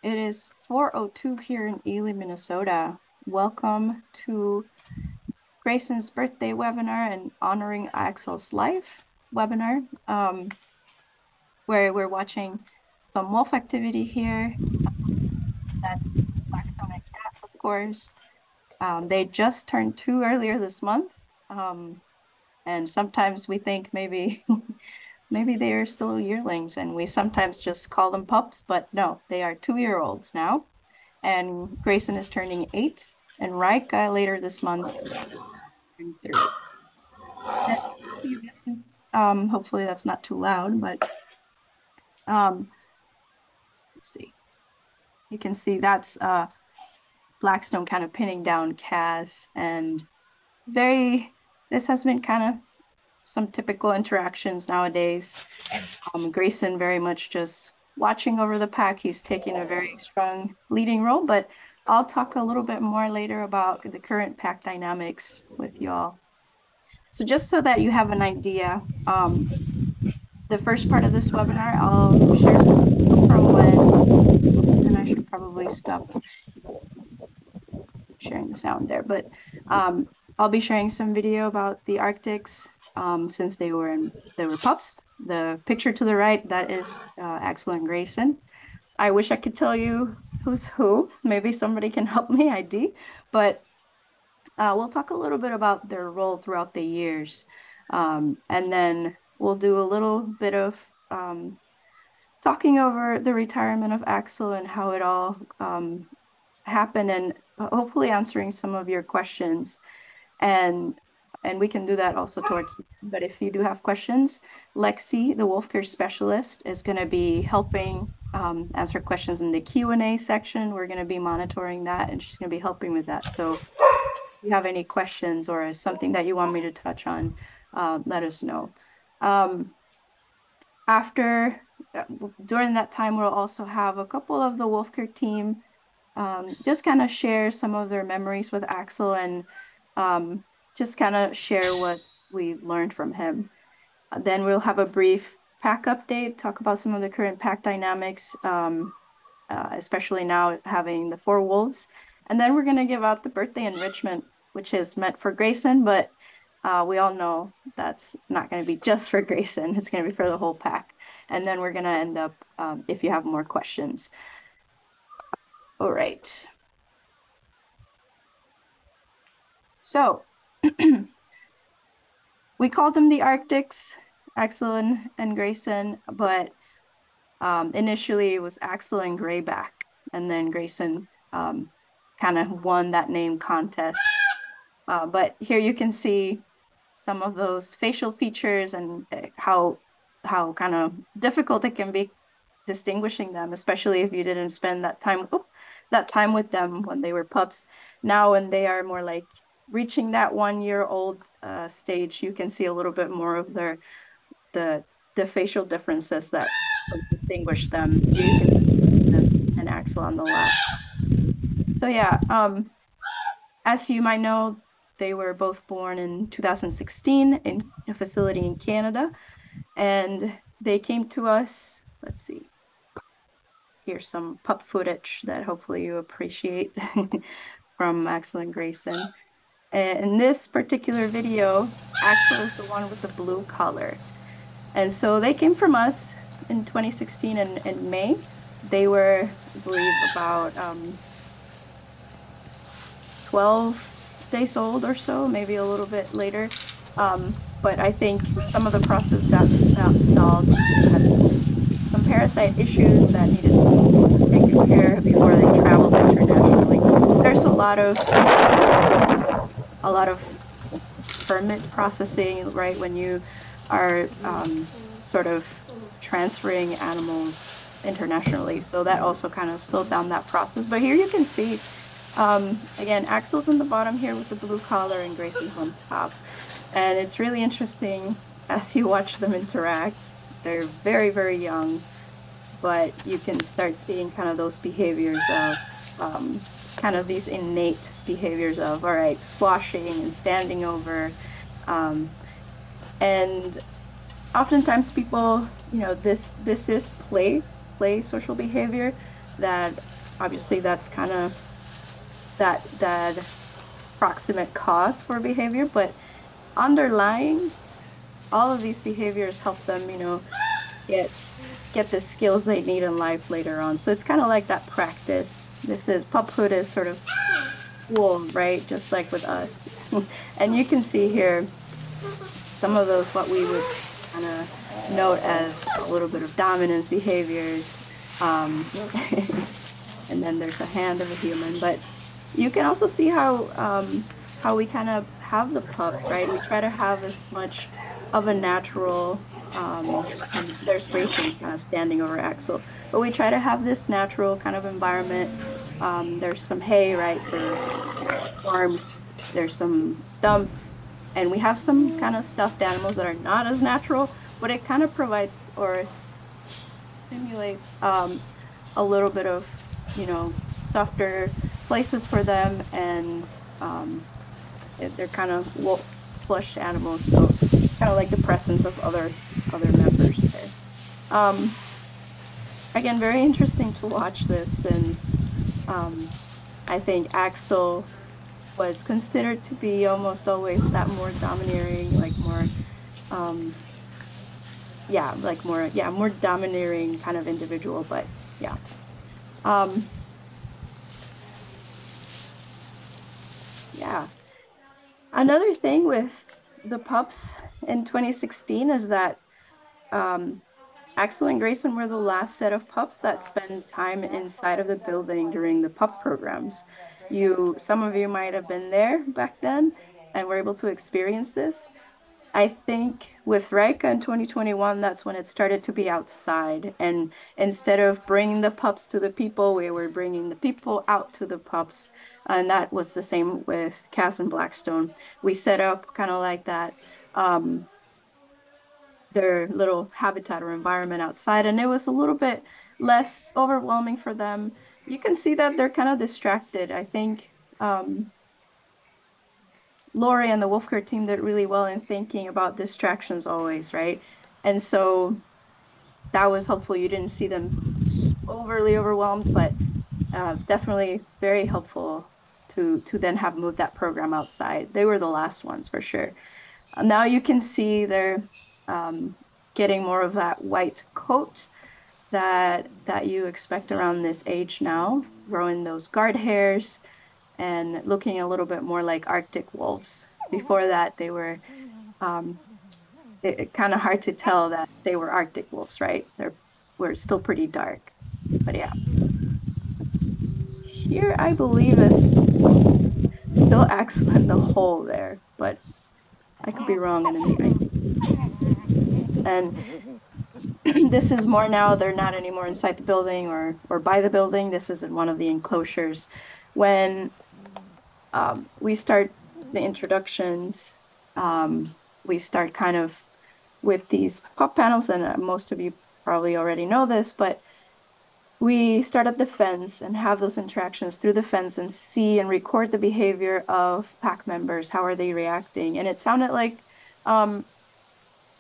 It is 4:02 here in Ely, Minnesota. Welcome to Grayson's birthday webinar and honoring Axel's life webinar, where we're watching some wolf activity here. That's Blackstone and cats, of course. They just turned 2 earlier this month. And sometimes we think maybe maybe they are still yearlings, and we sometimes just call them pups, but no, they are 2-year-olds now. And Grayson is turning 8, and Rika later this month turning 3. And this is hopefully that's not too loud, but let's see. You can see that's Blackstone kind of pinning down Cass, and this has been kind of some typical interactions nowadays. Grayson very much just watching over the pack. He's taking a very strong leading role, but I'll talk a little bit more later about the current pack dynamics with y'all. So just so that you have an idea, the first part of this webinar, I'll share some from when, and I should probably stop sharing the sound there, but I'll be sharing some video about the Arctics since they were pups. The picture to the right, that is Axel and Grayson. I wish I could tell you who's who. Maybe somebody can help me ID, but we'll talk a little bit about their role throughout the years. And then we'll do a little bit of talking over the retirement of Axel and how it all happened, and hopefully answering some of your questions. And we can do that also towards the end. But if you do have questions, Lexi, the wolf care specialist, is going to be helping answer questions in the Q&A section. We're going to be monitoring that, and she's going to be helping with that. So if you have any questions or something that you want me to touch on, let us know. During that time, we'll also have a couple of the wolf care team just kind of share some of their memories with Axel, and just kind of share what we learned from him. Then we'll have a brief pack update, talk about some of the current pack dynamics, especially now having the 4 wolves. And then we're going to give out the birthday enrichment, which is meant for Grayson, but we all know that's not going to be just for Grayson. It's going to be for the whole pack. And then we're going to end up, if you have more questions. All right. So we called them the Arctics, Axel and Grayson, but initially it was Axel and Grayback, and then Grayson kind of won that name contest. But here you can see some of those facial features and how kind of difficult it can be distinguishing them, especially if you didn't spend that time with them when they were pups. Now when they are more like reaching that 1-year-old stage, you can see a little bit more of the facial differences that distinguish them. You can see an Axel on the left. So yeah, as you might know, they were both born in 2016 in a facility in Canada, and they came to us. Let's see. Here's some pup footage that hopefully you appreciate from Axel and Grayson. In this particular video, Axel is the one with the blue collar. And so they came from us in 2016 in May. They were, I believe, about 12 days old or so, maybe a little bit later. But I think some of the process got stalled. Some parasite issues that needed to be taken care of before they traveled internationally. There's a lot of permit processing, right, when you are sort of transferring animals internationally. So that also kind of slowed down that process. But here you can see, again, Axel's in the bottom here with the blue collar and Grayson's on top. And it's really interesting as you watch them interact. They're very, very young, but you can start seeing kind of those behaviors of kind of these innate behaviors of, all right, squashing and standing over. And oftentimes people, this is play social behavior, that obviously that's kind of that proximate cause for behavior, but underlying all of these behaviors help them, get get the skills they need in life later on. So it's kind of like that practice. This is puphood is sort of school, right? Just like with us. And you can see here some of those what we would kind of note as a little bit of dominance behaviors. Um, and then there's a hand of a human. But you can also see how we kind of have the pups, right? We try to have as much of a natural and there's Grayson kind of standing over Axel, but we try to have this natural kind of environment. There's some hay, right, for warmth. There's some stumps, and we have some kind of stuffed animals that are not as natural, but it kind of provides or simulates a little bit of, softer places for them, and um, they're kind of plush animals, so kind of like the presence of other members there. Um, Again, very interesting to watch this since um, I think Axel was considered to be almost always that more domineering, like more, um, yeah, like more, yeah, more domineering kind of individual. But yeah. Um, yeah. Another thing with the pups in 2016 is that um, Axel and Grayson were the last set of pups that spent time inside of the building during the pup programs. Some of you might have been there back then and were able to experience this. I think with Rika in 2021, that's when it started to be outside. And instead of bringing the pups to the people, we were bringing the people out to the pups. And that was the same with Cass and Blackstone. We set up kind of like that, um, their little habitat or environment outside, and it was a little bit less overwhelming for them. You can see that they're kind of distracted. I think Lori and the Wolfcare team did really well in thinking about distractions always, right? And so that was helpful. You didn't see them overly overwhelmed, but definitely very helpful to then have moved that program outside. They were the last ones for sure. Now you can see they're um, getting more of that white coat that you expect around this age now, growing those guard hairs and looking a little bit more like Arctic wolves. Before that, they were um, kind of hard to tell that they were Arctic wolves, right? Were still pretty dark. But yeah, here I believe is still Axel in the hole there, but I could be wrong in any event. And this is more now, they're not anymore inside the building or by the building. This is in one of the enclosures. When we start the introductions, we start kind of with these pop panels, and most of you probably already know this, but we start at the fence and have those interactions through the fence and see and record the behavior of pack members. How are they reacting? And it sounded like um,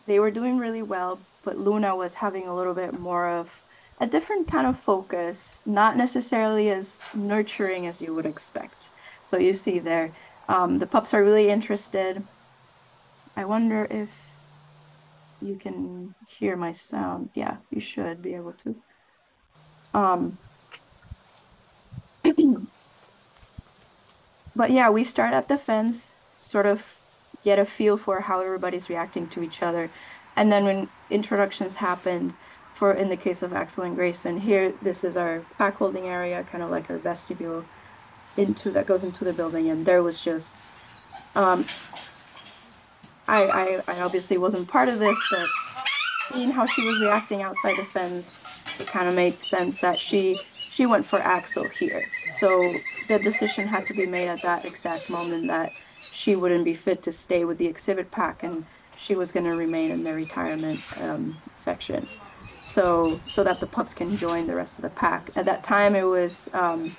they were doing really well, but Luna was having a little bit more of a different kind of focus, not necessarily as nurturing as you would expect. So you see there, the pups are really interested. I wonder if you can hear my sound. Yeah, you should be able to. Um, but yeah, we start at the fence, sort of get a feel for how everybody's reacting to each other. And then when introductions happened, for in the case of Axel and Grayson, here, this is our pack holding area, kind of like our vestibule that goes into the building. And there was just, um, I obviously wasn't part of this, but seeing how she was reacting outside the fence, it kind of made sense that she went for Axel here. So the decision had to be made at that exact moment that she wouldn't be fit to stay with the exhibit pack, and she was going to remain in the retirement section. So that the pups can join the rest of the pack. At that time, it was Aiden,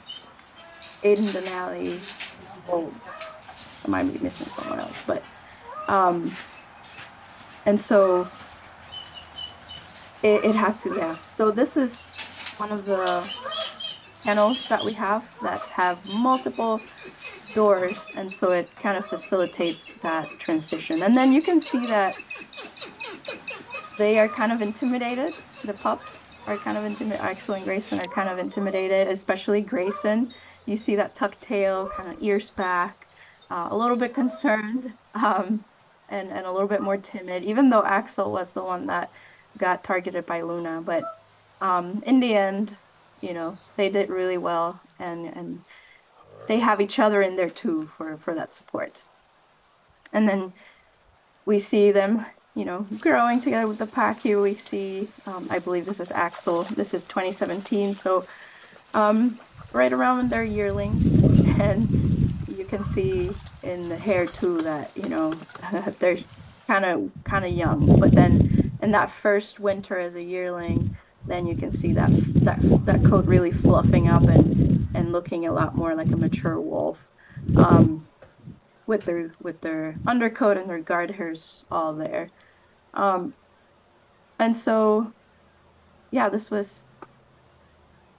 Denali, Olds. I might be missing someone else, but and so it had to, yeah. So this is one of the kennels that we have multiple doors, and so it kind of facilitates that transition. And then you can see that they are kind of intimidated. The pups are kind of intimidated. Axel and Grayson are kind of intimidated, especially Grayson. You see that tucked tail, kind of ears back, a little bit concerned, and a little bit more timid, even though Axel was the one that got targeted by Luna. But in the end, they did really well, and they have each other in there too for that support. And then we see them, growing together with the pack. Here we see, I believe this is Axel. This is 2017, so right around when they're yearlings, and you can see in the hair too that they're kind of young. But then in that first winter as a yearling, then you can see that coat really fluffing up and looking a lot more like a mature wolf. Um, with their undercoat and their guard hairs all there. Um, and so yeah, this was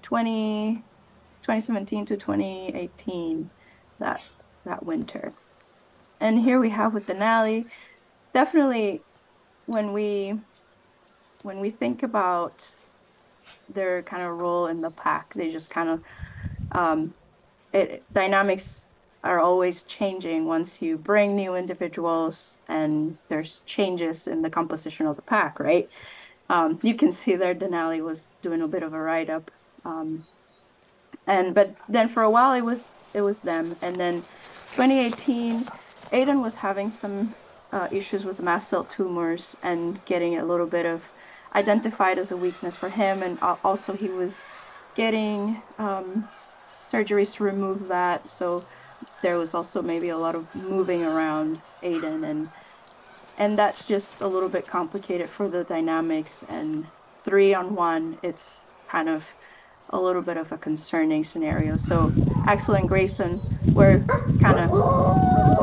2017 to 2018, that that winter. And here we have with Denali, definitely when we think about their kind of role in the pack, they just kind of dynamics are always changing once you bring new individuals and there's changes in the composition of the pack, right? You can see there Denali was doing a bit of a write-up. But then for a while it was them. And then 2018, Aiden was having some issues with mast cell tumors and getting a little bit of identified as a weakness for him. And also he was getting surgeries to remove that. So there was also maybe a lot of moving around Aiden, and that's just a little bit complicated for the dynamics. And 3-on-1, it's kind of a little bit of a concerning scenario. So Axel and Grayson were kind of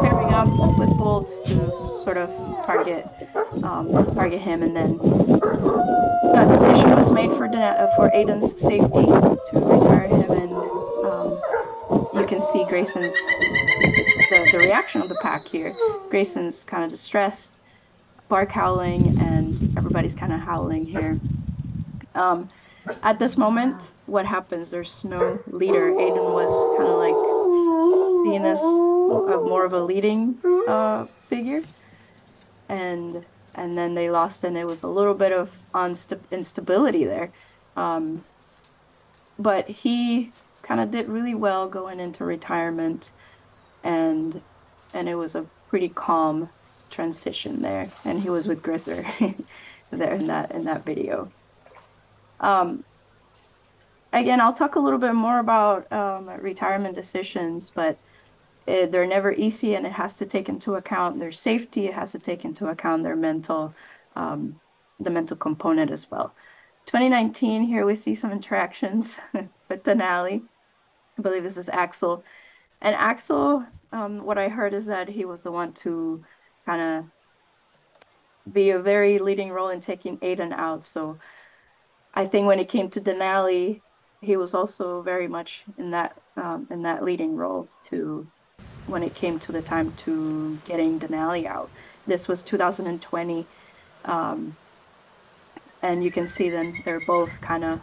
pairing up with bolts to sort of target him, and then that decision was made for Aiden's safety to retire him. And you can see the reaction of the pack here. Grayson's kind of distressed, bark howling, and everybody's kind of howling here. At this moment, what happens? There's no leader. Aiden was kind of like seen as more of a leading figure, and then they lost, and it was a little bit of instability there. But he kind of did really well going into retirement, and it was a pretty calm transition there. And he was with Grisser there in that video. Again, I'll talk a little bit more about retirement decisions, but they're never easy, and it has to take into account their safety. It has to take into account their the mental component as well. 2019, here we see some interactions with Denali. I believe this is Axel. And Axel, what I heard is that he was the one to kind of be a very leading role in taking Aiden out. So I think when it came to Denali, he was also very much in that leading role when it came to the time to getting Denali out. This was 2020, and you can see then they're both kind of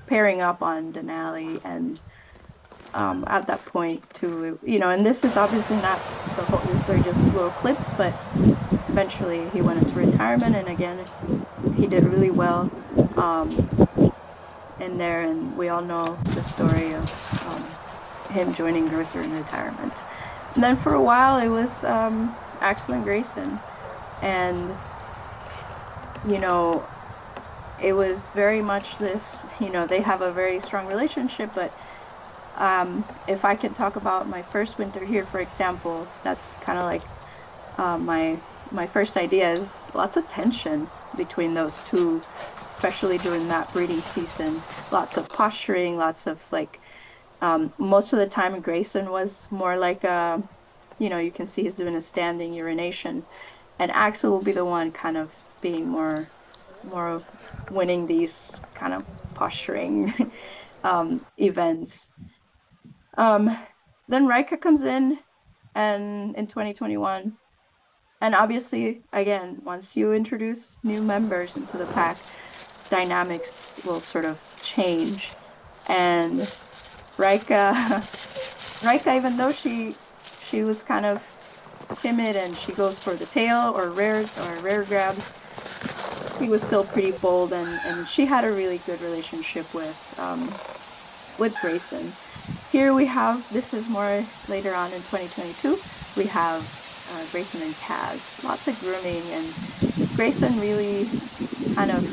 pairing up on Denali, and at that point too, and this is obviously not the whole. These are just little clips, but eventually he went into retirement, and again, he did really well in there, and we all know the story of him joining Grayson in retirement. And then for a while it was Axel and Grayson, and it was very much this, they have a very strong relationship. But if I can talk about my first winter here, for example, that's kind of like my first idea is lots of tension between those two, especially during that breeding season. Lots of posturing, lots of most of the time Grayson was more like you can see he's doing a standing urination, and Axel will be the one kind of being more of winning these kind of posturing events. Um, then Rika comes in and in 2021. And obviously, again, once you introduce new members into the pack, dynamics will sort of change. And Rika, Rika, even though she was kind of timid and she goes for the tail or rare grabs, she was still pretty bold and she had a really good relationship with Grayson. Here we have, this is more later on in 2022, we have Grayson and Kaz. Lots of grooming, and Grayson really kind of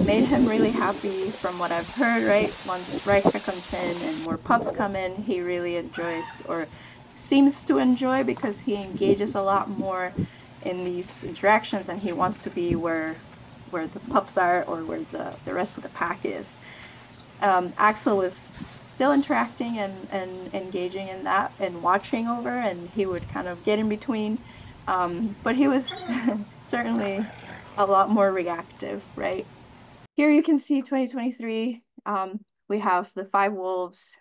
made him really happy from what I've heard, right? Once Rika comes in and more pups come in, he really enjoys or seems to enjoy because he engages a lot more in these interactions and he wants to be where the pups are or where the rest of the pack is. Axel was still interacting and engaging in that and watching over, and he would kind of get in between. But he was certainly a lot more reactive, right? Here you can see 2023. We have the five wolves.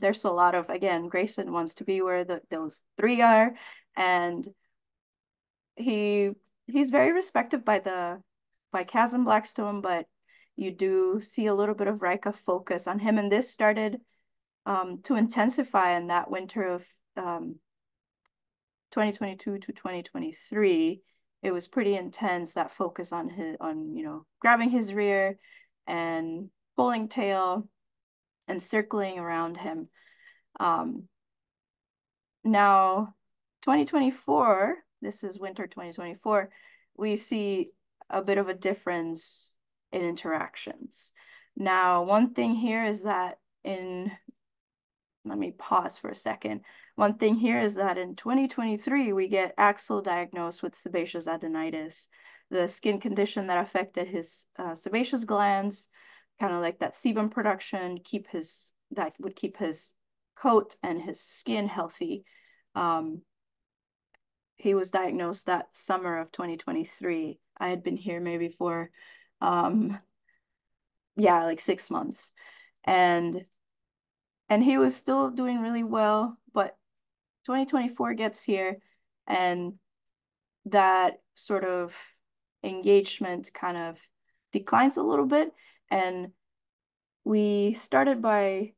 There's a lot of, again, Grayson wants to be where those three are, and he he's very respected by Chasm Blackstone, but you do see a little bit of Rika focus on him, and this started to intensify in that winter of um, 2022 to 2023. It was pretty intense, that focus on grabbing his rear and pulling tail and circling around him. Um, Now, 2024, this is winter 2024, we see a bit of a difference in interactions. Now, one thing here is that let me pause for a second. One thing here is that in 2023, we get Axel diagnosed with sebaceous adenitis, the skin condition that affected his sebaceous glands, kind of like that sebum production, that would keep his coat and his skin healthy. Um, he was diagnosed that summer of 2023. I had been here maybe for, um, yeah, like 6 months. And he was still doing really well, but 2024 gets here and that sort of engagement kind of declines a little bit. And we started by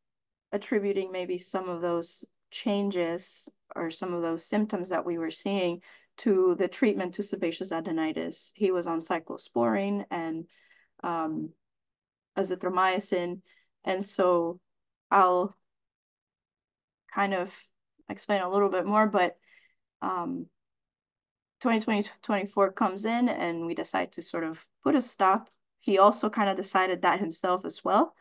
attributing maybe some of those changes or some of those symptoms that we were seeing to the treatment to sebaceous adenitis. He was on cyclosporine and um, azithromycin. And so I'll kind of explain a little bit more, but 2024 comes in and we decide to sort of put a stop. He also kind of decided that himself as well.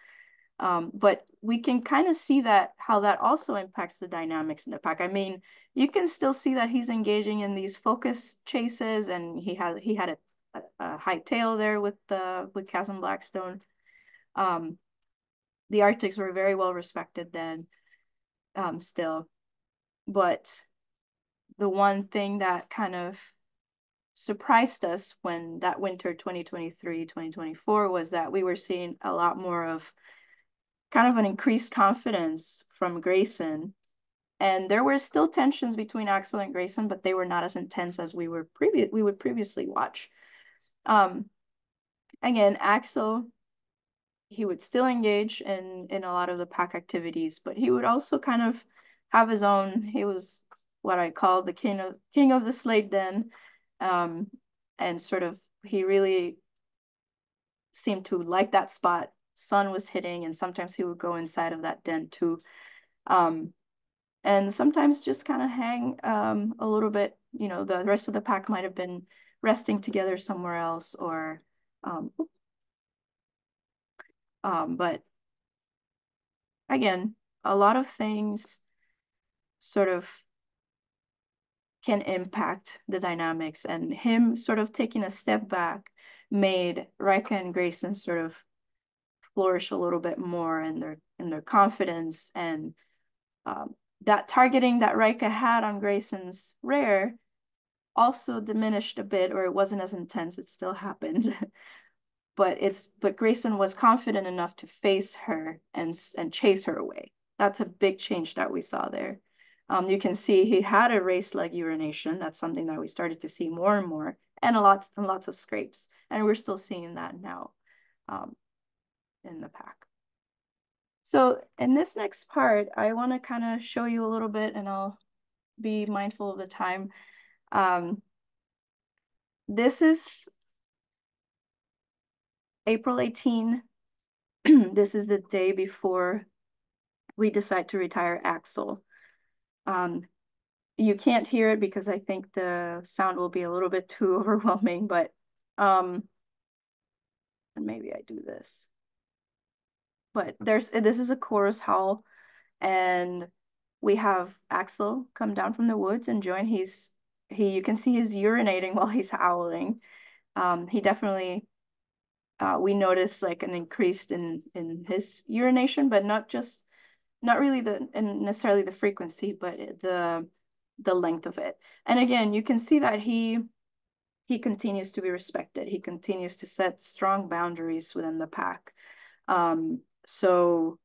But we can kind of see that how that also impacts the dynamics in the pack. I mean, you can still see that he's engaging in these focus chases, and he had a high tail there with Chasm Blackstone. Um, the Arctics were very well respected then, still. But the one thing that kind of surprised us when that winter 2023, 2024 was that we were seeing a lot more of kind of an increased confidence from Grayson. And there were still tensions between Axel and Grayson, but they were not as intense as we would previously watch. Um, Again, Axel, he would still engage in a lot of the pack activities, but he would also kind of have his own. He was what I call the king of the slate den, um, and sort of he really seemed to like that spot. Sun was hitting, and sometimes he would go inside of that den too. Um, and sometimes just kind of hang a little bit. You know, the rest of the pack might have been resting together somewhere else, or um, but again, a lot of things sort of can impact the dynamics, and him sort of taking a step back made Rika and Grayson sort of flourish a little bit more in their confidence, and that targeting that Rika had on Grayson's rare also diminished a bit, or it wasn't as intense. It still happened. but Grayson was confident enough to face her and chase her away. That's a big change that we saw there. You can see he had a race leg urination. That's something that we started to see more and more, and lots of scrapes. And we're still seeing that now um, in the pack. So in this next part, I want to kind of show you a little bit, and I'll be mindful of the time. Um, this is April 18. This is the day before we decide to retire Axel. Um, you can't hear it because I think the sound will be a little bit too overwhelming, but and maybe I do this. But this is a chorus howl, and we have Axel come down from the woods and join. You can see he's urinating while he's howling. He definitely we noticed like an increase in his urination, but not really and necessarily the frequency, but the length of it. And again, you can see that he continues to be respected. He continues to set strong boundaries within the pack. So,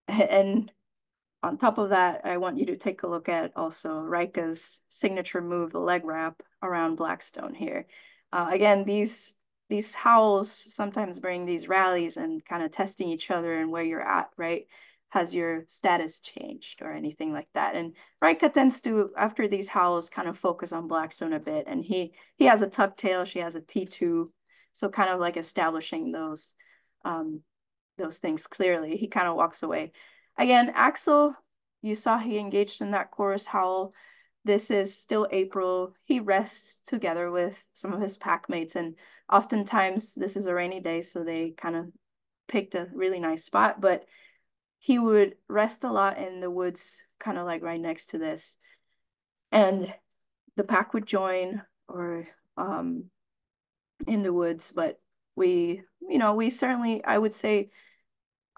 and on top of that, I want you to take a look at also Rika's signature move, the leg wrap around Blackstone here. Again, these howls sometimes bring these rallies and kind of testing each other and where you're at, right? Has your status changed or anything like that? And Rika tends to, after these howls, kind of focus on Blackstone a bit. And he has a tuck tail, she has a T2, so kind of like establishing um, those things clearly. He kind of walks away. Again, Axel, you saw he engaged in that chorus howl. This is still April. He rests together with some of his pack mates, and oftentimes this is a rainy day, so they kind of picked a really nice spot, but he would rest a lot in the woods, kind of like right next to this. And the pack would join or in the woods, but we certainly, I would say,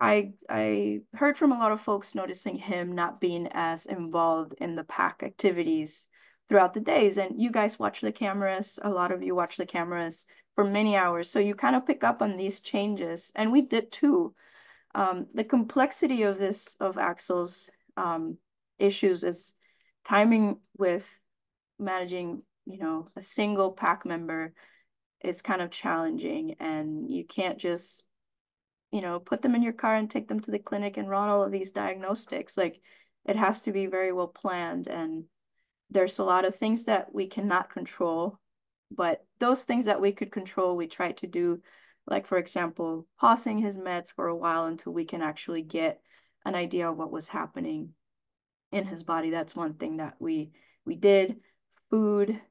I heard from a lot of folks noticing him not being as involved in the pack activities throughout the days. And you guys watch the cameras, a lot of you watch the cameras for many hours. So you kind of pick up on these changes, and we did too. The complexity of Axel's issues is timing with managing, a single pack member is kind of challenging, and you can't just put them in your car and take them to the clinic and run all of these diagnostics. Like it has to be very well planned. And there's a lot of things that we cannot control, but those things that we could control, we try to do. Like, for example, pausing his meds for a while until we can actually get an idea of what was happening in his body. That's one thing that we did. Food.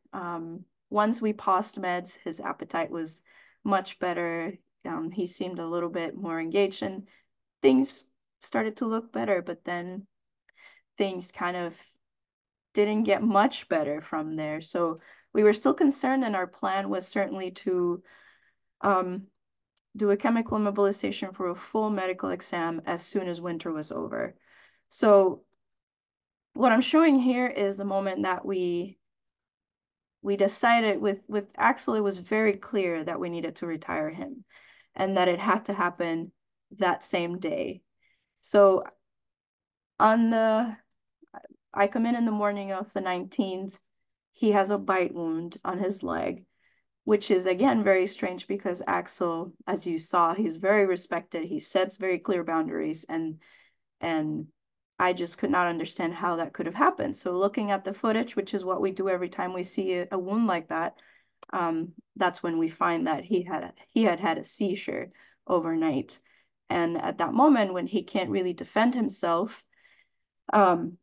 Once we paused meds, his appetite was much better. He seemed a little bit more engaged, and things started to look better. But then things kind of didn't get much better from there. So we were still concerned, and our plan was certainly to um, do a chemical mobilization for a full medical exam as soon as winter was over. So what I'm showing here is the moment that we decided with Axel, it was very clear that we needed to retire him and that it had to happen that same day. So on the I come in the morning of the 19th. He has a bite wound on his leg, which is again very strange because Axel, as you saw, he's very respected. He sets very clear boundaries, and I just could not understand how that could have happened. So looking at the footage, which is what we do every time we see a wound like that, that's when we find that he had a seizure overnight. And at that moment, when he can't really defend himself, um,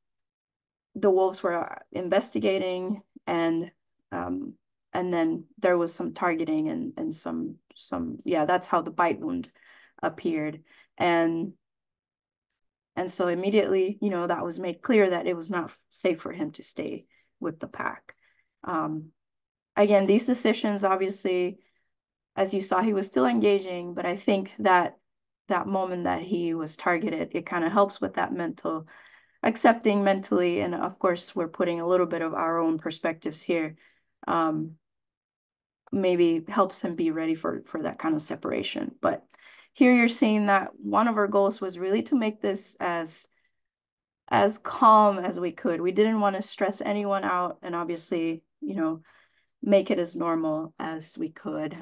the wolves were investigating, um, and then there was some targeting and some yeah, that's how the bite wound appeared. And so immediately, that was made clear that it was not safe for him to stay with the pack. Um, Again, these decisions, obviously, as you saw, he was still engaging, but I think that that moment that he was targeted, it kind of helps with that accepting mentally. And of course, we're putting a little bit of our own perspectives here. Um, maybe helps him be ready for that kind of separation. But here you're seeing that one of our goals was really to make this as calm as we could. We didn't want to stress anyone out, and obviously, make it as normal as we could.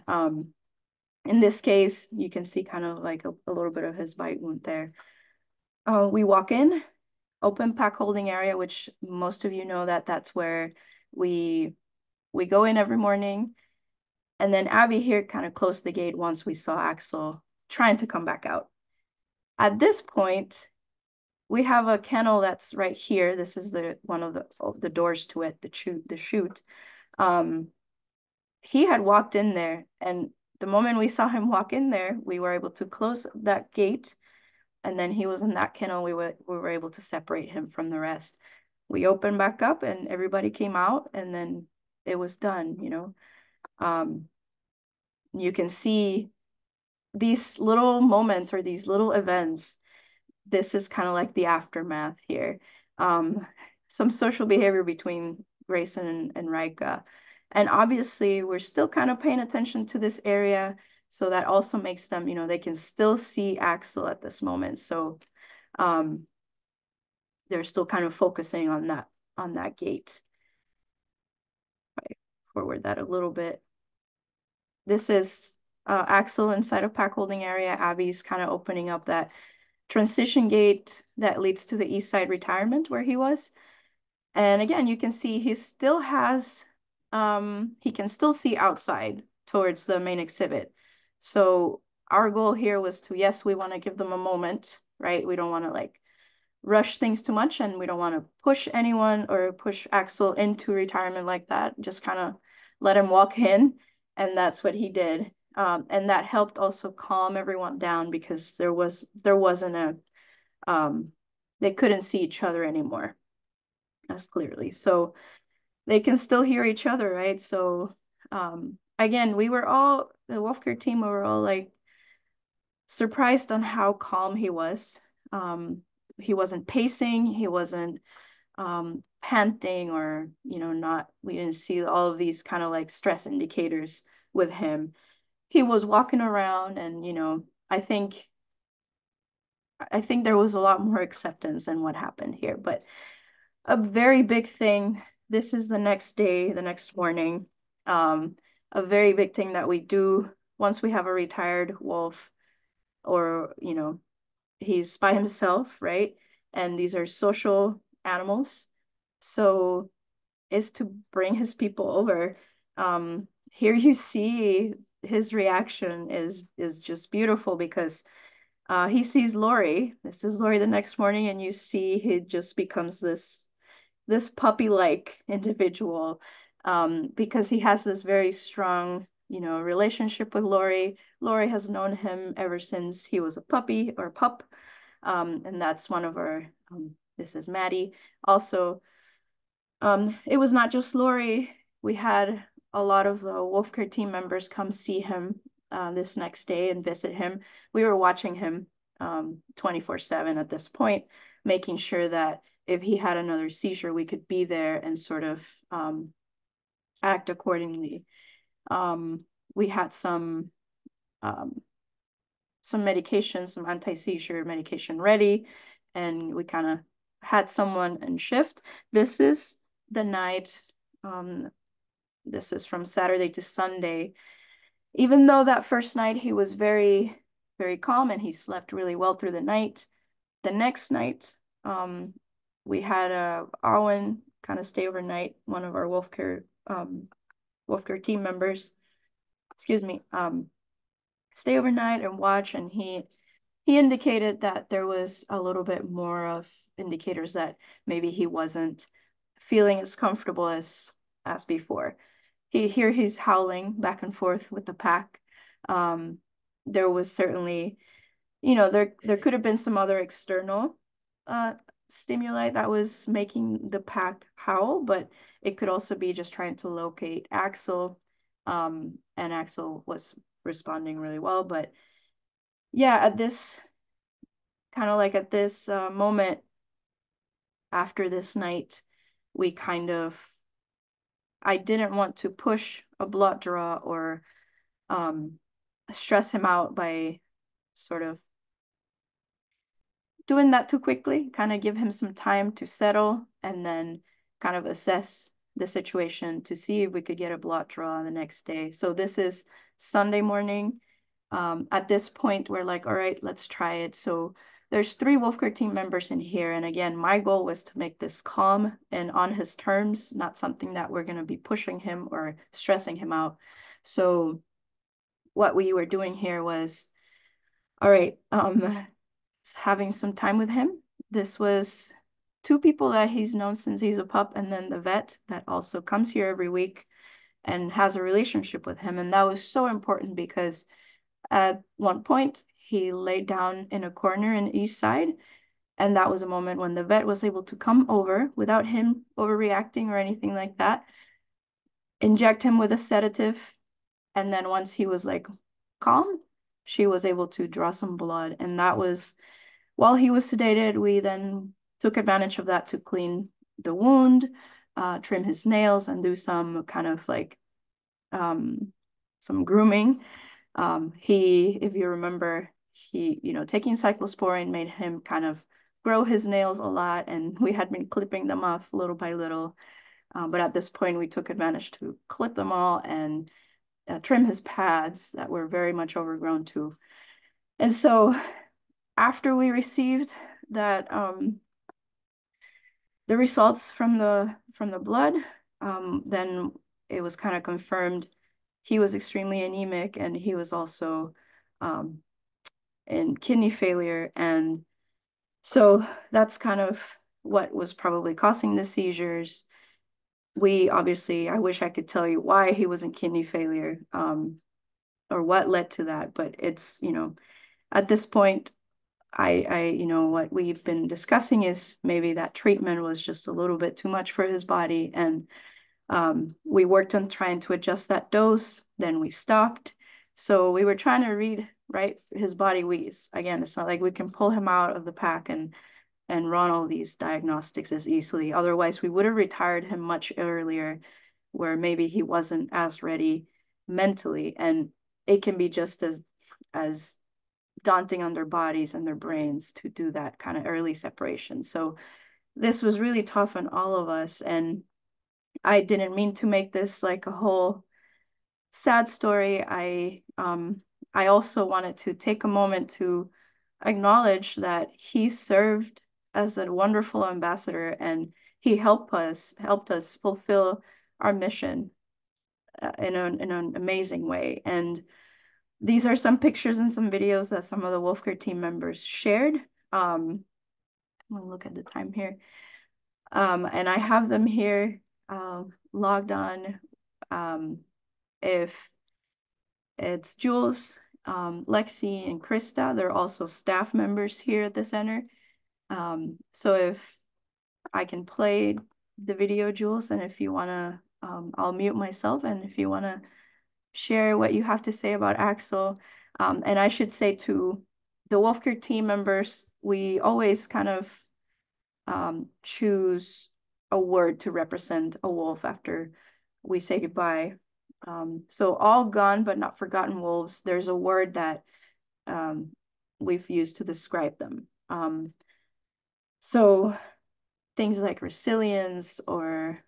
In this case, you can see kind of like a little bit of his bite wound there. We walk in, open pack holding area, which most of you know that that's where we go in every morning. And then Abby here kind of closed the gate once we saw Axel trying to come back out. At this point, we have a kennel that's right here. This is the one of the doors to it, the chute. He had walked in there, and the moment we saw him walk in there, we were able to close that gate, and then he was in that kennel. We were able to separate him from the rest. We opened back up, and everybody came out, and then it was done. You can see these little moments or these little events. This is kind of like the aftermath here. Um, some social behavior between Grayson and Rika. And obviously, we're still kind of paying attention to this area. So that also makes them, they can still see Axel at this moment. So they're still kind of focusing on that gate. If I forward that a little bit. This is Axel inside of pack holding area. Abby's kind of opening up that transition gate that leads to the east side retirement where he was. And again, you can see he still has, he can still see outside towards the main exhibit. So our goal here was to, yes, we want to give them a moment, right? We don't want to like rush things too much, and we don't want to push anyone or push Axel into retirement like that. Just kind of let him walk in. And that's what he did. And that helped also calm everyone down because there wasn't they couldn't see each other anymore as clearly. So they can still hear each other, right? So again, we were all, the Wolfcare team, we were all like surprised on how calm he was. He wasn't pacing, he wasn't panting or, we didn't see all of these kind of like stress indicators with him. He was walking around and, I think there was a lot more acceptance than what happened here. But a very big thing, this is the next day, the next morning. A very big thing that we do once we have a retired wolf, or, he's by himself, right? And these are social animals. So is to bring his people over. Here you see his reaction is just beautiful because he sees Lori. This is Lori the next morning, and you see he just becomes this puppy-like individual because he has this very strong, relationship with Lori. Lori has known him ever since he was a puppy or pup, and that's one of our. This is Maddie. Also, it was not just Lori. We had a lot of the Wolfcare team members come see him this next day and visit him. We were watching him 24/7 at this point, making sure that if he had another seizure, we could be there and sort of act accordingly. We had um, some medication, some anti-seizure medication ready, and we kind of had someone in shift. This is the night, this is from Saturday to Sunday. Even though that first night he was very, very calm and he slept really well through the night, the next night, we had Arwen kind of stay overnight, one of our Wolfcare team members, excuse me, stay overnight and watch, and he indicated that there was a little bit more of indicators that maybe he wasn't feeling as comfortable as before. He's howling back and forth with the pack. There was certainly, there could have been some other external stimuli that was making the pack howl, but it could also be just trying to locate Axel. And Axel was responding really well. But yeah, at this moment after this night, I didn't want to push a blood draw or um, stress him out by sort of doing that too quickly, kind of give him some time to settle and then kind of assess the situation to see if we could get a blood draw the next day. So this is Sunday morning. At this point, we're like, all right, let's try it. So there's 3 Wolfguard team members in here. And again, my goal was to make this calm and on his terms, not something that we're going to be pushing him or stressing him out. So what we were doing here was, all right, having some time with him. This was 2 people that he's known since he's a pup, and then the vet that also comes here every week and has a relationship with him. And that was so important because at one point he laid down in a corner in east side. And that was a moment when the vet was able to come over without him overreacting or anything like that, inject him with a sedative. And then once he was like calm, she was able to draw some blood. And that was while he was sedated, we then took advantage of that to clean the wound, trim his nails, and do some kind of like some grooming. If you remember, taking cyclosporine made him kind of grow his nails a lot, and we had been clipping them off little by little. But at this point, we took advantage to clip them all and trim his pads that were very much overgrown too. And so after we received that the results from the blood, then it was kind of confirmed he was extremely anemic and he was also um, in kidney failure. And so that's kind of what was probably causing the seizures. We obviously, I wish I could tell you why he was in kidney failure or what led to that, but it's, at this point, what we've been discussing is maybe that treatment was just a little bit too much for his body. And we worked on trying to adjust that dose, then we stopped. So we were trying to read, right, his body wheeze. Again, it's not like we can pull him out of the pack and run all these diagnostics as easily. Otherwise, we would have retired him much earlier, where maybe he wasn't as ready mentally. And it can be just as daunting on their bodies and their brains to do that kind of early separation. So this was really tough on all of us. And I didn't mean to make this like a whole sad story. I also wanted to take a moment to acknowledge that he served as a wonderful ambassador and he helped us fulfill our mission in an amazing way. And these are some pictures and some videos that some of the Wolfguard team members shared. I'm gonna look at the time here. And I have them here logged on. If it's Jules, Lexi, and Krista, they're also staff members here at the center. So if I can play the video, Jules, and if you wanna, I'll mute myself, and if you wanna share what you have to say about Axel. And I should say to the Wolfguard team members, we always kind of choose a word to represent a wolf after we say goodbye. So all gone but not forgotten wolves, there's a word that we've used to describe them. So things like resilience or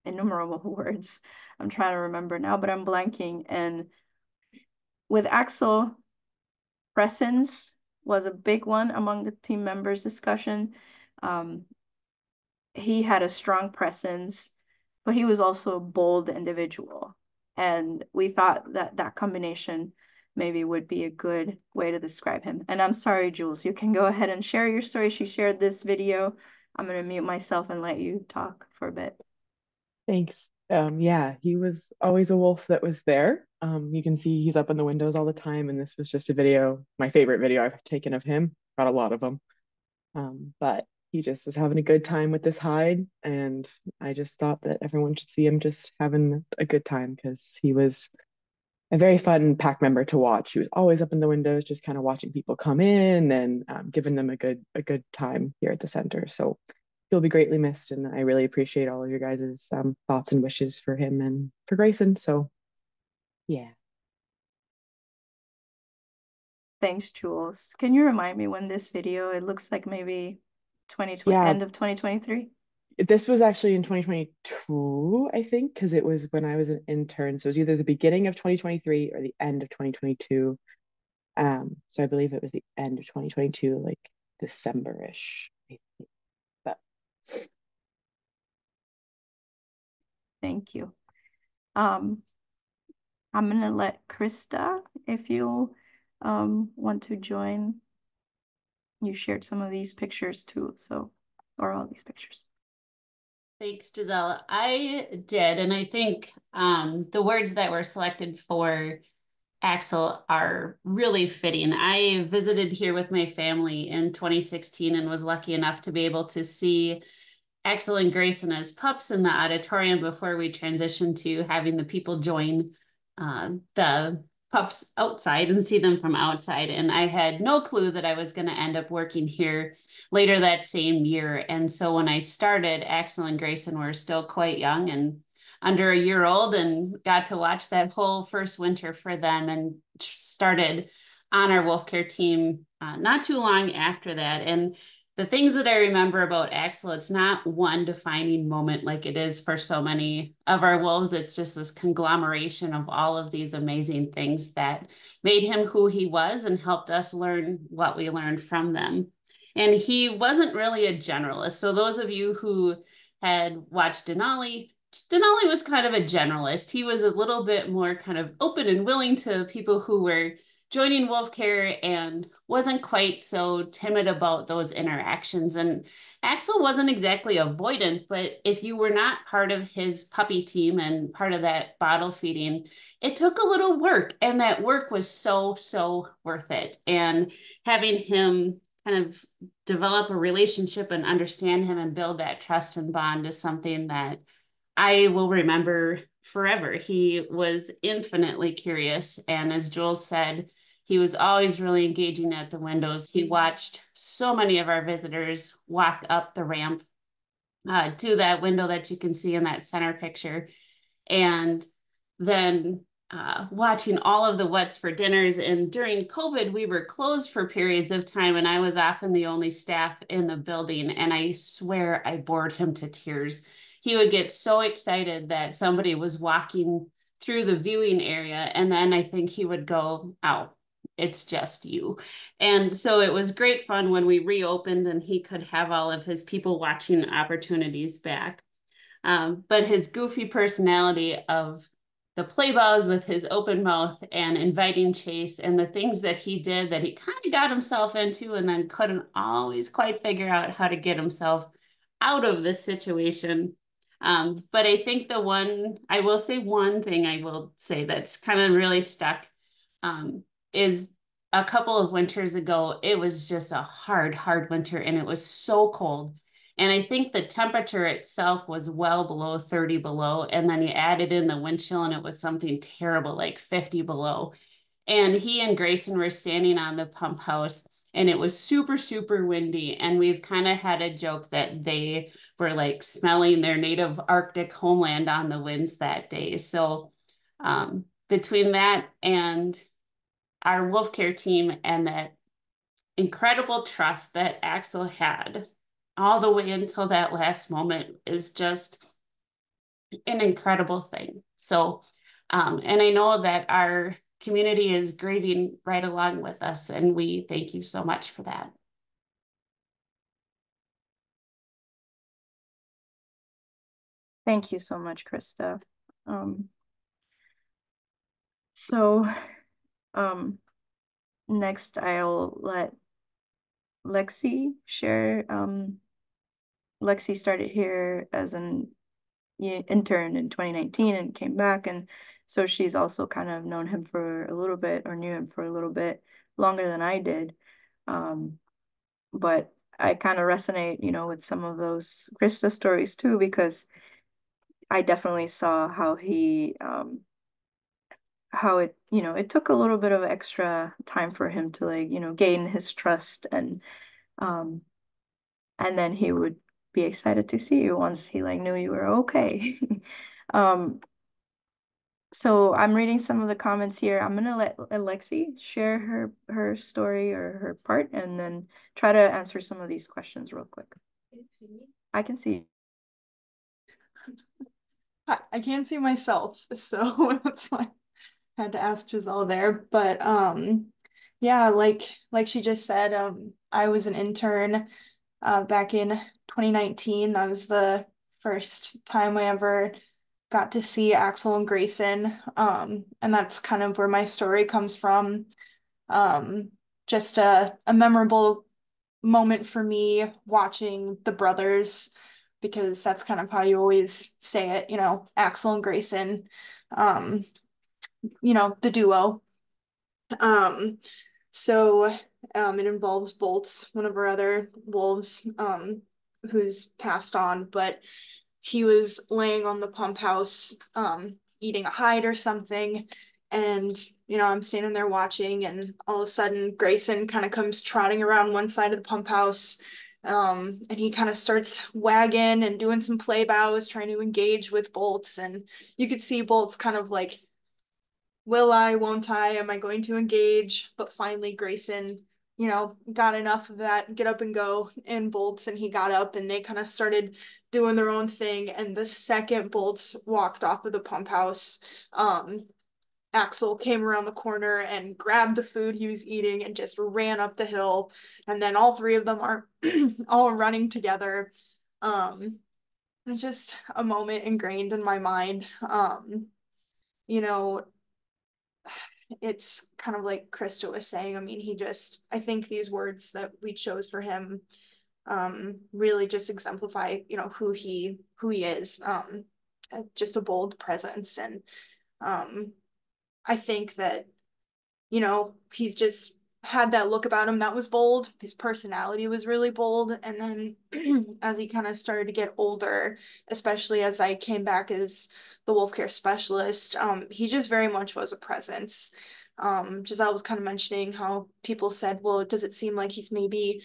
innumerable words. I'm trying to remember now, but I'm blanking. And with Axel, presence was a big one among the team members' discussion. Um, he had a strong presence, but he was also a bold individual. And we thought that that combination maybe would be a good way to describe him. And I'm sorry, Jules, you can go ahead and share your story. She shared this video. I'm going to mute myself and let you talk for a bit. Thanks. Yeah, he was always a wolf that was there. You can see he's up in the windows all the time, and this was just a video, my favorite video I've taken of him. Got a lot of them. But he just was having a good time with this hide, and I just thought that everyone should see him just having a good time because he was a very fun pack member to watch. He was always up in the windows, just kind of watching people come in and giving them a good time here at the center. So he'll be greatly missed. And I really appreciate all of your guys' thoughts and wishes for him and for Grayson. So yeah. Thanks, Jules. Can you remind me when this video, it looks like maybe 2020, Yeah, end of 2023? this was actually in 2022, I think, because it was when I was an intern. So it was either the beginning of 2023 or the end of 2022. So I believe it was the end of 2022, like December-ish, I think. But Thank you. Um, I'm gonna let Krista, if you want to join. You shared some of these pictures too, so, or all these pictures. Thanks, Giselle. I did, and I think the words that were selected for Axel are really fitting. I visited here with my family in 2016 and was lucky enough to be able to see Axel and Grayson as pups in the auditorium before we transitioned to having the people join the pups outside and see them from outside. And I had no clue that I was going to end up working here later that same year. And so when I started, Axel and Grayson were still quite young and under a year old, and got to watch that whole first winter for them, and started on our wolf care team not too long after that. And the things that I remember about Axel, it's not one defining moment like it is for so many of our wolves. It's just this conglomeration of all of these amazing things that made him who he was and helped us learn what we learned from them. And he wasn't really a generalist. So those of you who had watched Denali, Denali was kind of a generalist. He was a little bit more kind of open and willing to people who were joining wolf care and wasn't quite so timid about those interactions. And Axel wasn't exactly avoidant, but if you were not part of his puppy team and part of that bottle feeding, it took a little work, and that work was so worth it. And having him kind of develop a relationship and understand him and build that trust and bond is something that I will remember forever. He was infinitely curious. And as Jules said, he was always really engaging at the windows. He watched so many of our visitors walk up the ramp to that window that you can see in that center picture. And then watching all of the what's for dinners. And during COVID, we were closed for periods of time, and I was often the only staff in the building. And I swear I bored him to tears. He would get so excited that somebody was walking through the viewing area. And then I think he would go, "Oh, it's just you." And so it was great fun when we reopened and he could have all of his people watching opportunities back. But his goofy personality of the play bows with his open mouth and inviting chase, and the things that he did that he kind of got himself into and then couldn't always quite figure out how to get himself out of this situation. But I think I will say one thing I will say that's kind of really stuck is a couple of winters ago, it was just a hard winter, and it was so cold. And I think the temperature itself was well below 30 below. And then you added in the wind chill, and it was something terrible, like 50 below. And he and Grayson were standing on the pump house, and it was super windy. And we've kind of had a joke that they were like smelling their native Arctic homeland on the winds that day. So between that and our wolf care team and that incredible trust that Axel had all the way until that last moment is just an incredible thing. So, and I know that our community is grieving right along with us, and we thank you so much for that. Thank you so much, Krista. Um, so um, next I'll let Lexi share. Lexi started here as an intern in 2019 and came back, and so she's also kind of known him for a little bit, or knew him for a little bit longer than I did. Um, but I kind of resonate, with some of those Krista stories too, because I definitely saw how it took a little bit of extra time for him to, like, gain his trust, um and then he would be excited to see you once he like knew you were okay. um, so I'm reading some of the comments here. I'm gonna let Alexi share her story or her part, and then try to answer some of these questions real quick. I can see you. I can't see myself, so that's why I had to ask Giselle there. But yeah, like she just said, I was an intern back in 2019. That was the first time I ever got to see Axel and Grayson. And that's kind of where my story comes from. Um, just a memorable moment for me watching the brothers, because that's kind of how you always say it, Axel and Grayson, um, the duo. Um, so it involves Bolts, one of our other wolves, who's passed on, but he was laying on the pump house, eating a hide or something. And, I'm standing there watching, and all of a sudden, Grayson kind of comes trotting around one side of the pump house. And he kind of starts wagging and doing some play bows, trying to engage with Bolts. And you could see Bolts kind of like, will I, won't I, am I going to engage? But finally, Grayson, got enough of that get up and go in Bolts, and he got up and they kind of started doing their own thing. And the second Bolts walked off of the pump house, Axel came around the corner and grabbed the food he was eating and just ran up the hill. And then all three of them are all running together. It's just a moment ingrained in my mind. You know, it's kind of like Krista was saying. I mean, I think these words that we chose for him really just exemplify, who he is. Just a bold presence. And I think that, he's just had that look about him that was bold. His personality was really bold. And then as he kind of started to get older, especially as I came back as the wolf care specialist, he just very much was a presence. Giselle was kind of mentioning how people said, well, does it seem like he's maybe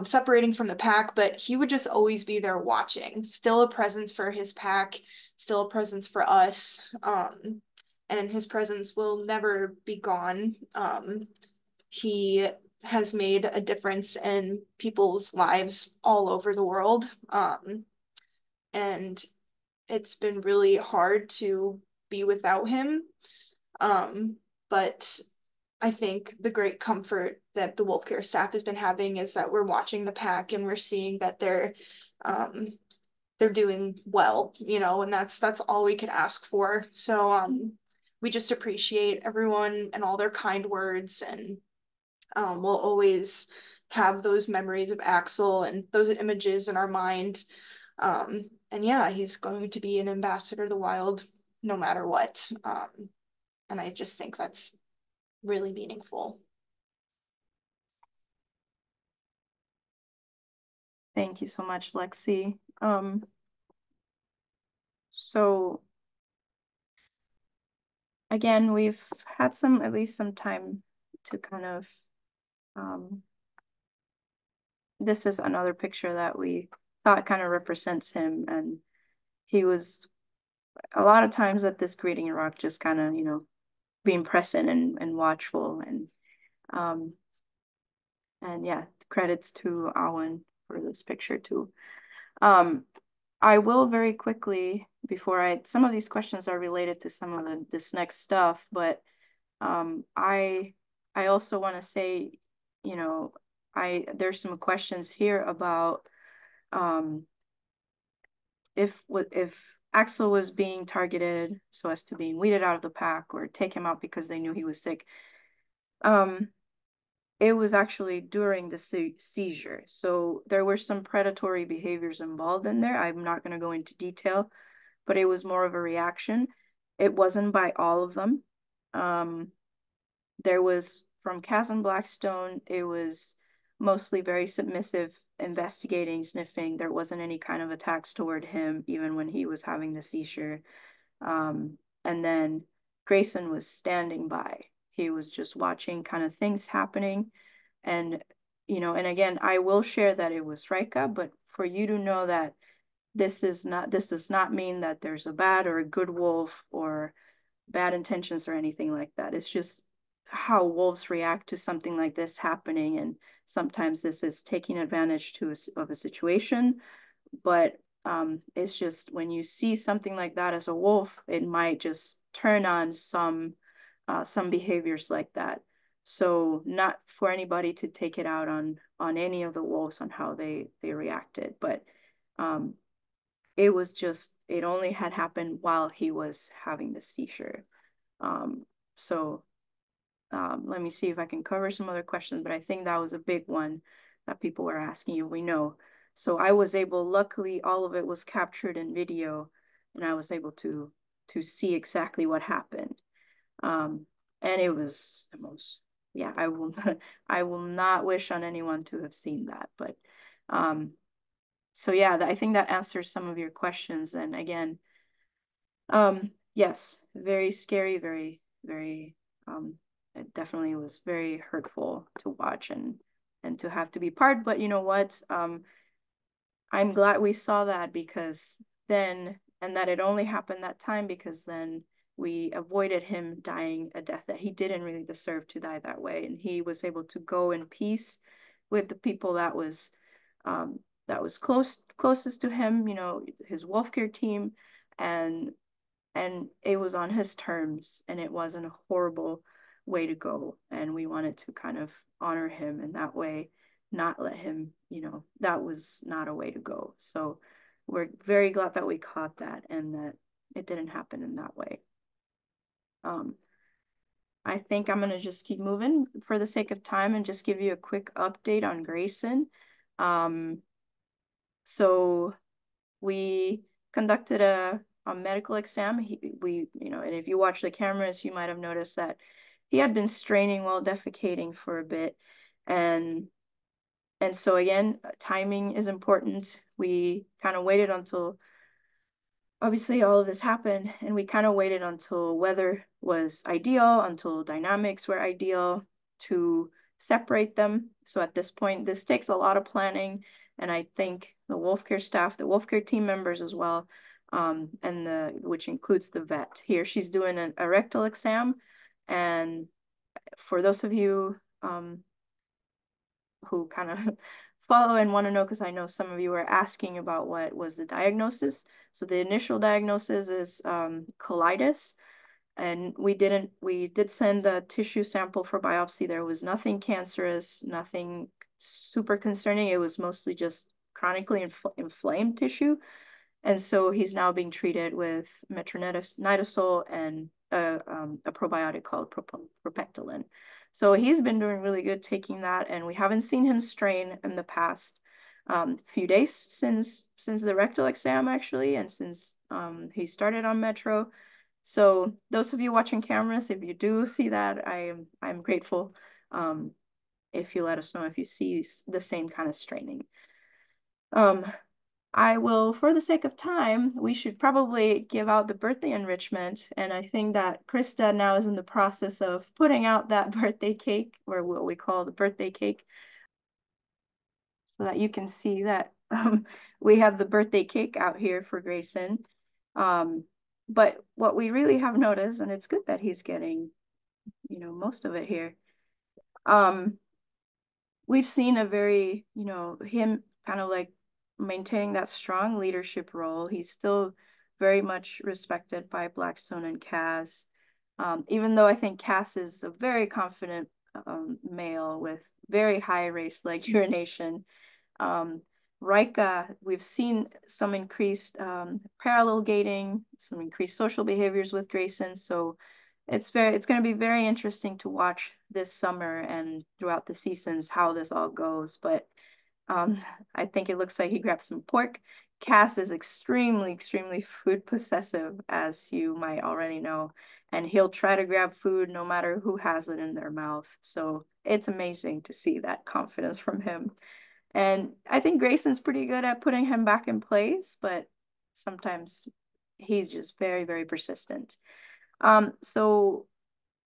separating from the pack? But he would just always be there watching, still a presence for his pack, still a presence for us. And his presence will never be gone. He has made a difference in people's lives all over the world. And it's been really hard to be without him. But I think the great comfort that the wolf care staff has been having is that we're watching the pack and we're seeing that they're doing well, and that's all we could ask for. So we just appreciate everyone and all their kind words, and we'll always have those memories of Axel and those images in our mind. And yeah, he's going to be an ambassador of the wild no matter what. And I just think that's really meaningful. Thank you so much, Lexi. So again, we've had at least some time to kind of, this is another picture that we thought kind of represents him. And he was a lot of times at this greeting rock, just kind of, being present and watchful. And yeah, credits to Awen for this picture too. I will very quickly, some of these questions are related to some of this next stuff, but I also want to say, there's some questions here about if Axel was being targeted so as to being weeded out of the pack or take him out because they knew he was sick. It was actually during the seizure. So there were some predatory behaviors involved in there. I'm not going to go into detail, but it was more of a reaction. It wasn't by all of them. There was from Cass and Blackstone, it was mostly very submissive, investigating, sniffing. There wasn't any kind of attacks toward him, even when he was having the seizure. And then Grayson was standing by. He was just watching kind of things happening. And, and again, I will share that it was Rika, but for you to know that this does not mean that there's a bad or a good wolf or bad intentions or anything like that. It's just how wolves react to something like this happening. And sometimes this is taking advantage of a situation, but it's just when you see something like that as a wolf, it might just turn on some behaviors like that. So not for anybody to take it out on any of the wolves on how they reacted, but um, it only had happened while he was having the seizure. Um, so let me see if I can cover some other questions, but I think that was a big one that people were asking if we know. So I was able, luckily, all of it was captured in video, and I was able to see exactly what happened. Um, and it was the most, yeah, I will not wish on anyone to have seen that. But so yeah, I think that answers some of your questions. And again, yes, very scary, very, it definitely was very hurtful to watch and to have to be part. But you know what? I'm glad we saw that because then, and that it only happened that time because then we avoided him dying a death that he didn't really deserve to die that way. And he was able to go in peace with the people um, that was closest to him, you know, his wolf care team, and it was on his terms and it wasn't a horrible way to go. And we wanted to kind of honor him in that way, not let him, you know, that was not a way to go. So we're very glad that we caught that and that it didn't happen in that way. I think I'm going to just keep moving for the sake of time and just give you a quick update on Grayson. Um, so we conducted a medical exam. You know, and if you watch the cameras, you might have noticed that he had been straining while defecating for a bit. And so again, timing is important. We kind of waited until obviously all of this happened, and we kind of waited until weather was ideal, until dynamics were ideal to separate them. So at this point, this takes a lot of planning, and I think the wolf care staff, the wolf care team members as well, and which includes the vet here. She's doing a rectal exam, and for those of you who kind of follow and want to know, because I know some of you were asking about what was the diagnosis. So the initial diagnosis is colitis, and we did send a tissue sample for biopsy. There was nothing cancerous, nothing super concerning. It was mostly just chronically inflamed tissue. And so he's now being treated with metronidazole and a probiotic called propectolin. So he's been doing really good taking that, and we haven't seen him strain in the past few days since the rectal exam actually, and since he started on Metro. So those of you watching cameras, if you do see that, I'm grateful. If you let us know if you see the same kind of straining. I will, for the sake of time, we should probably give out the birthday enrichment. And I think that Krista now is in the process of putting out that birthday cake, or what we call the birthday cake, so that you can see that we have the birthday cake out here for Grayson. But what we really have noticed, and it's good that he's getting, you know, most of it here. We've seen a very, you know, him kind of like maintaining that strong leadership role. He's still very much respected by Blackstone and Cass. Even though I think Cass is a very confident male with very high race leg urination. Rika, we've seen some increased parallel gating, some increased social behaviors with Grayson. So it's going to be very interesting to watch this summer and throughout the seasons how this all goes. But I think it looks like he grabbed some pork. Cass is extremely food possessive, as you might already know, and he'll try to grab food no matter who has it in their mouth. So it's amazing to see that confidence from him. And I think Grayson's pretty good at putting him back in place, but sometimes he's just very persistent. So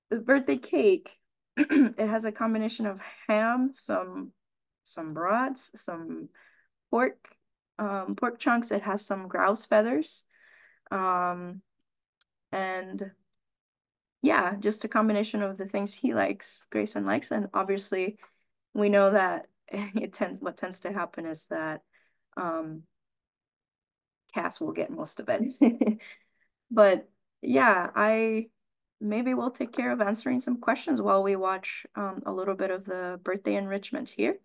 the birthday cake, it has a combination of ham, some broths, some pork, pork chunks. It has some grouse feathers. And yeah, just a combination of the things he likes, Grayson likes, and obviously we know that what tends to happen is that um, Cass will get most of it. But yeah, I maybe we'll take care of answering some questions while we watch a little bit of the birthday enrichment here.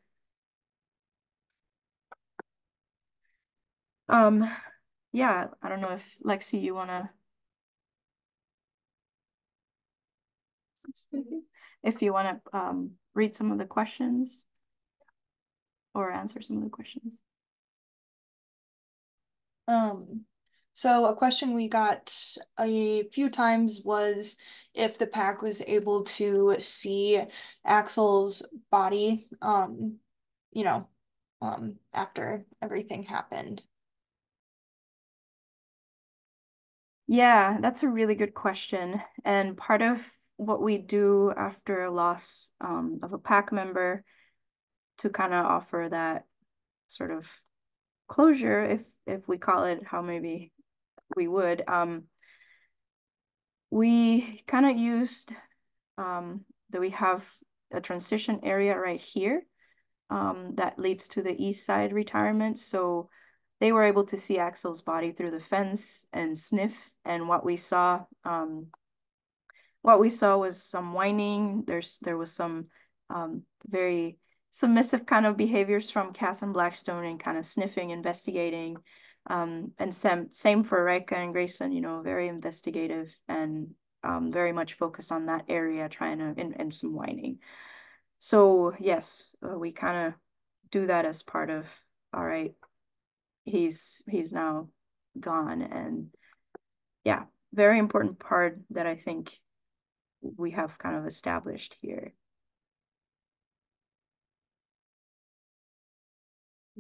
Um, yeah, I don't know if Lexi, you wanna if you wanna read some of the questions or answer some of the questions. So a question we got a few times was if the pack was able to see Axel's body, you know, after everything happened. Yeah, that's a really good question. And part of what we do after a loss of a pack member to kind of offer that sort of closure, if we call it how maybe we would, we kind of used that we have a transition area right here that leads to the east side retirement. So they were able to see Axel's body through the fence and sniff. And what we saw was some whining. There was some very submissive kind of behaviors from Cass and Blackstone and kind of sniffing, investigating. And same for Rika and Grayson, you know, very investigative and very much focused on that area, trying to, and some whining. So yes, we kind of do that as part of, all right, he's now gone. And yeah, very important part that I think we have kind of established here.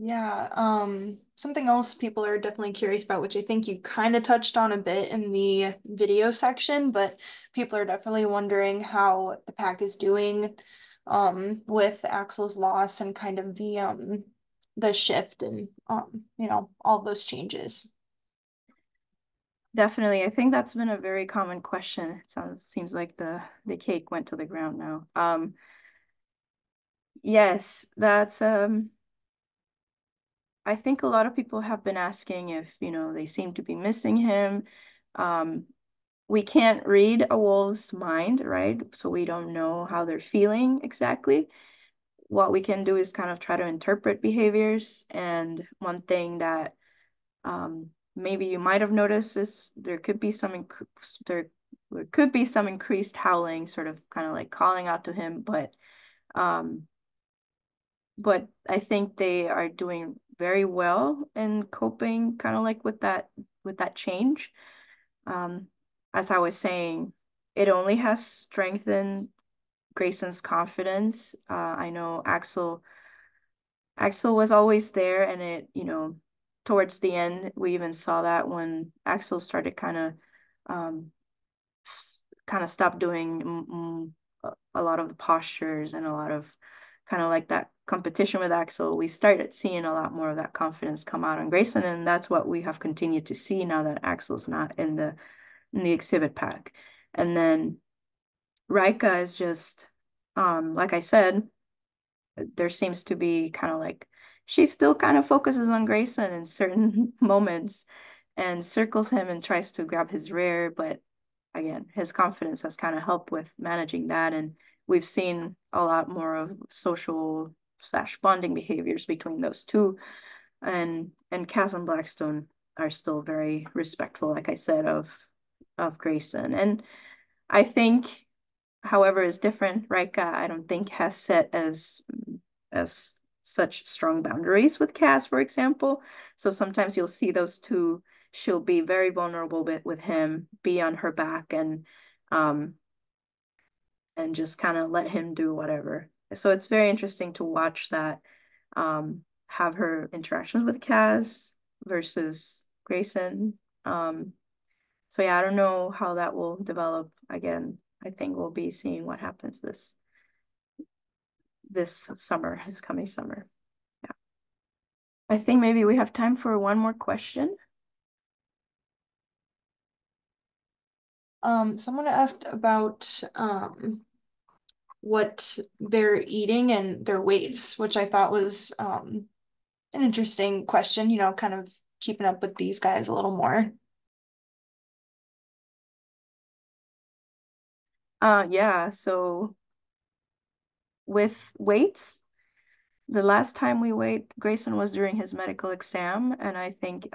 Yeah, something else people are definitely curious about, which I think you kind of touched on a bit in the video section, but people are definitely wondering how the pack is doing, with Axel's loss and kind of the shift and all those changes. Definitely. I think that's been a very common question. It seems like the cake went to the ground now. Yes, that's I think a lot of people have been asking if, you know, they seem to be missing him. Um, we can't read a wolf's mind, right? So we don't know how they're feeling exactly. What we can do is kind of try to interpret behaviors. And one thing that maybe you might have noticed is there could be some increased howling, sort of kind of like calling out to him, um, but I think they are doing very well in coping, kind of like with that change. Um, as I was saying, it only has strengthened Grayson's confidence. I know Axel was always there, and it, you know, towards the end, we even saw that when Axel started um, kind of stopped doing a lot of the postures and a lot of kind of like that competition with Axel. We started seeing a lot more of that confidence come out on Grayson, and that's what we have continued to see now that Axel's not in the exhibit pack. And then Rika is just, like I said, there seems to be kind of like she still kind of focuses on Grayson in certain moments and circles him and tries to grab his rear, but again, his confidence has kind of helped with managing that. And we've seen a lot more of social slash bonding behaviors between those two. And Cass and Blackstone are still very respectful, like I said, of Grayson. And I think, however, is different. Rika, I don't think has set as such strong boundaries with Cass, for example. So sometimes you'll see those two. She'll be very vulnerable with him, be on her back, um, and just kind of let him do whatever. So it's very interesting to watch that, have her interactions with Cass versus Grayson. So yeah, I don't know how that will develop. Again, I think we'll be seeing what happens this summer, this coming summer. Yeah. I think maybe we have time for one more question. Someone asked about what they're eating and their weights, which I thought was an interesting question, you know, kind of keeping up with these guys a little more. Yeah, so with weights, the last time we weighed Grayson was during his medical exam, and I think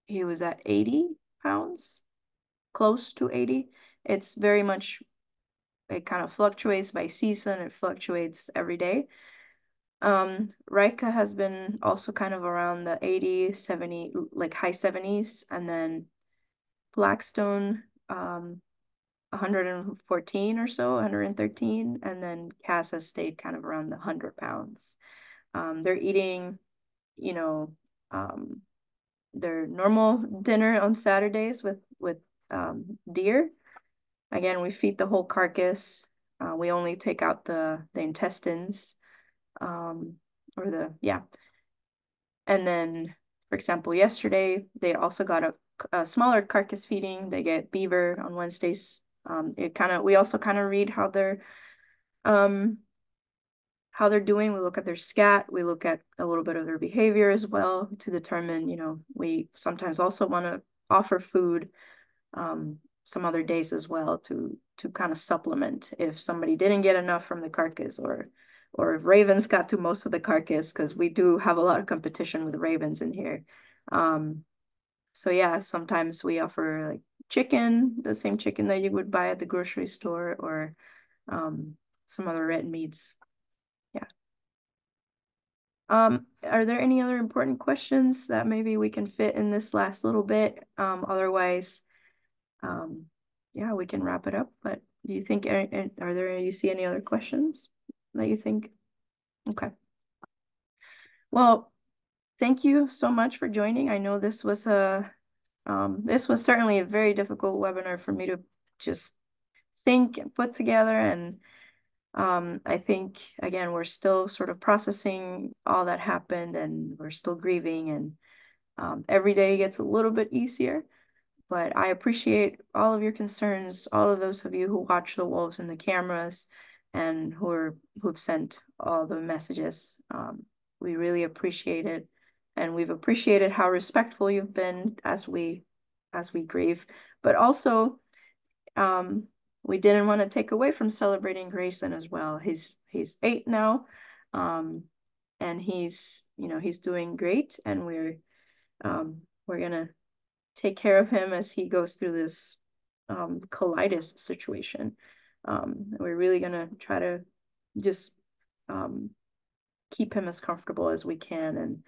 he was at 80 pounds, close to 80. It's very much, it kind of fluctuates by season, it fluctuates every day. Rika has been also kind of around the 80, 70, like high 70s, and then Blackstone, 114 or so, 113, and then Cass has stayed kind of around the 100 pounds. They're eating, you know, um, their normal dinner on Saturdays with deer. Again, we feed the whole carcass. We only take out the intestines, um, or the yeah. And then, for example, yesterday they also got a smaller carcass feeding. They get beaver on Wednesdays. We also kind of read um how they're doing. We look at their scat. We look at a little bit of their behavior as well to determine, we sometimes also want to offer food some other days as well to kind of supplement if somebody didn't get enough from the carcass, or if ravens got to most of the carcass, because we do have a lot of competition with ravens in here. So yeah, sometimes we offer like chicken, the same chicken that you would buy at the grocery store, or some other red meats. Yeah. Are there any other important questions that maybe we can fit in this last little bit? Otherwise, um, yeah, we can wrap it up. But do you think, you see any other questions that you think? Okay. Well, thank you so much for joining. I know this was certainly a very difficult webinar for me to just think and put together. And I think, again, we're still sort of processing all that happened, and we're still grieving, and every day gets a little bit easier. But I appreciate all of your concerns, all of those of you who watch the wolves and the cameras, and who've sent all the messages. We really appreciate it, and we've appreciated how respectful you've been as we grieve. But also, um, we didn't want to take away from celebrating Grayson as well. He's 8 now, and he's doing great, and we're gonna take care of him as he goes through this colitis situation. We're really gonna try to just um, keep him as comfortable as we can,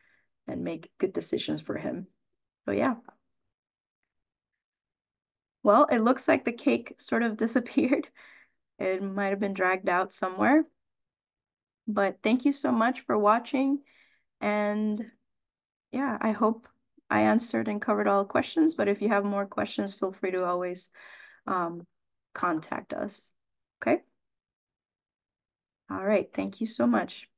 and make good decisions for him. So yeah. Well, it looks like the cake sort of disappeared. It might have been dragged out somewhere. But thank you so much for watching. And yeah, I hope I answered and covered all questions. But if you have more questions, feel free to always um, contact us. Okay? All right. Thank you so much.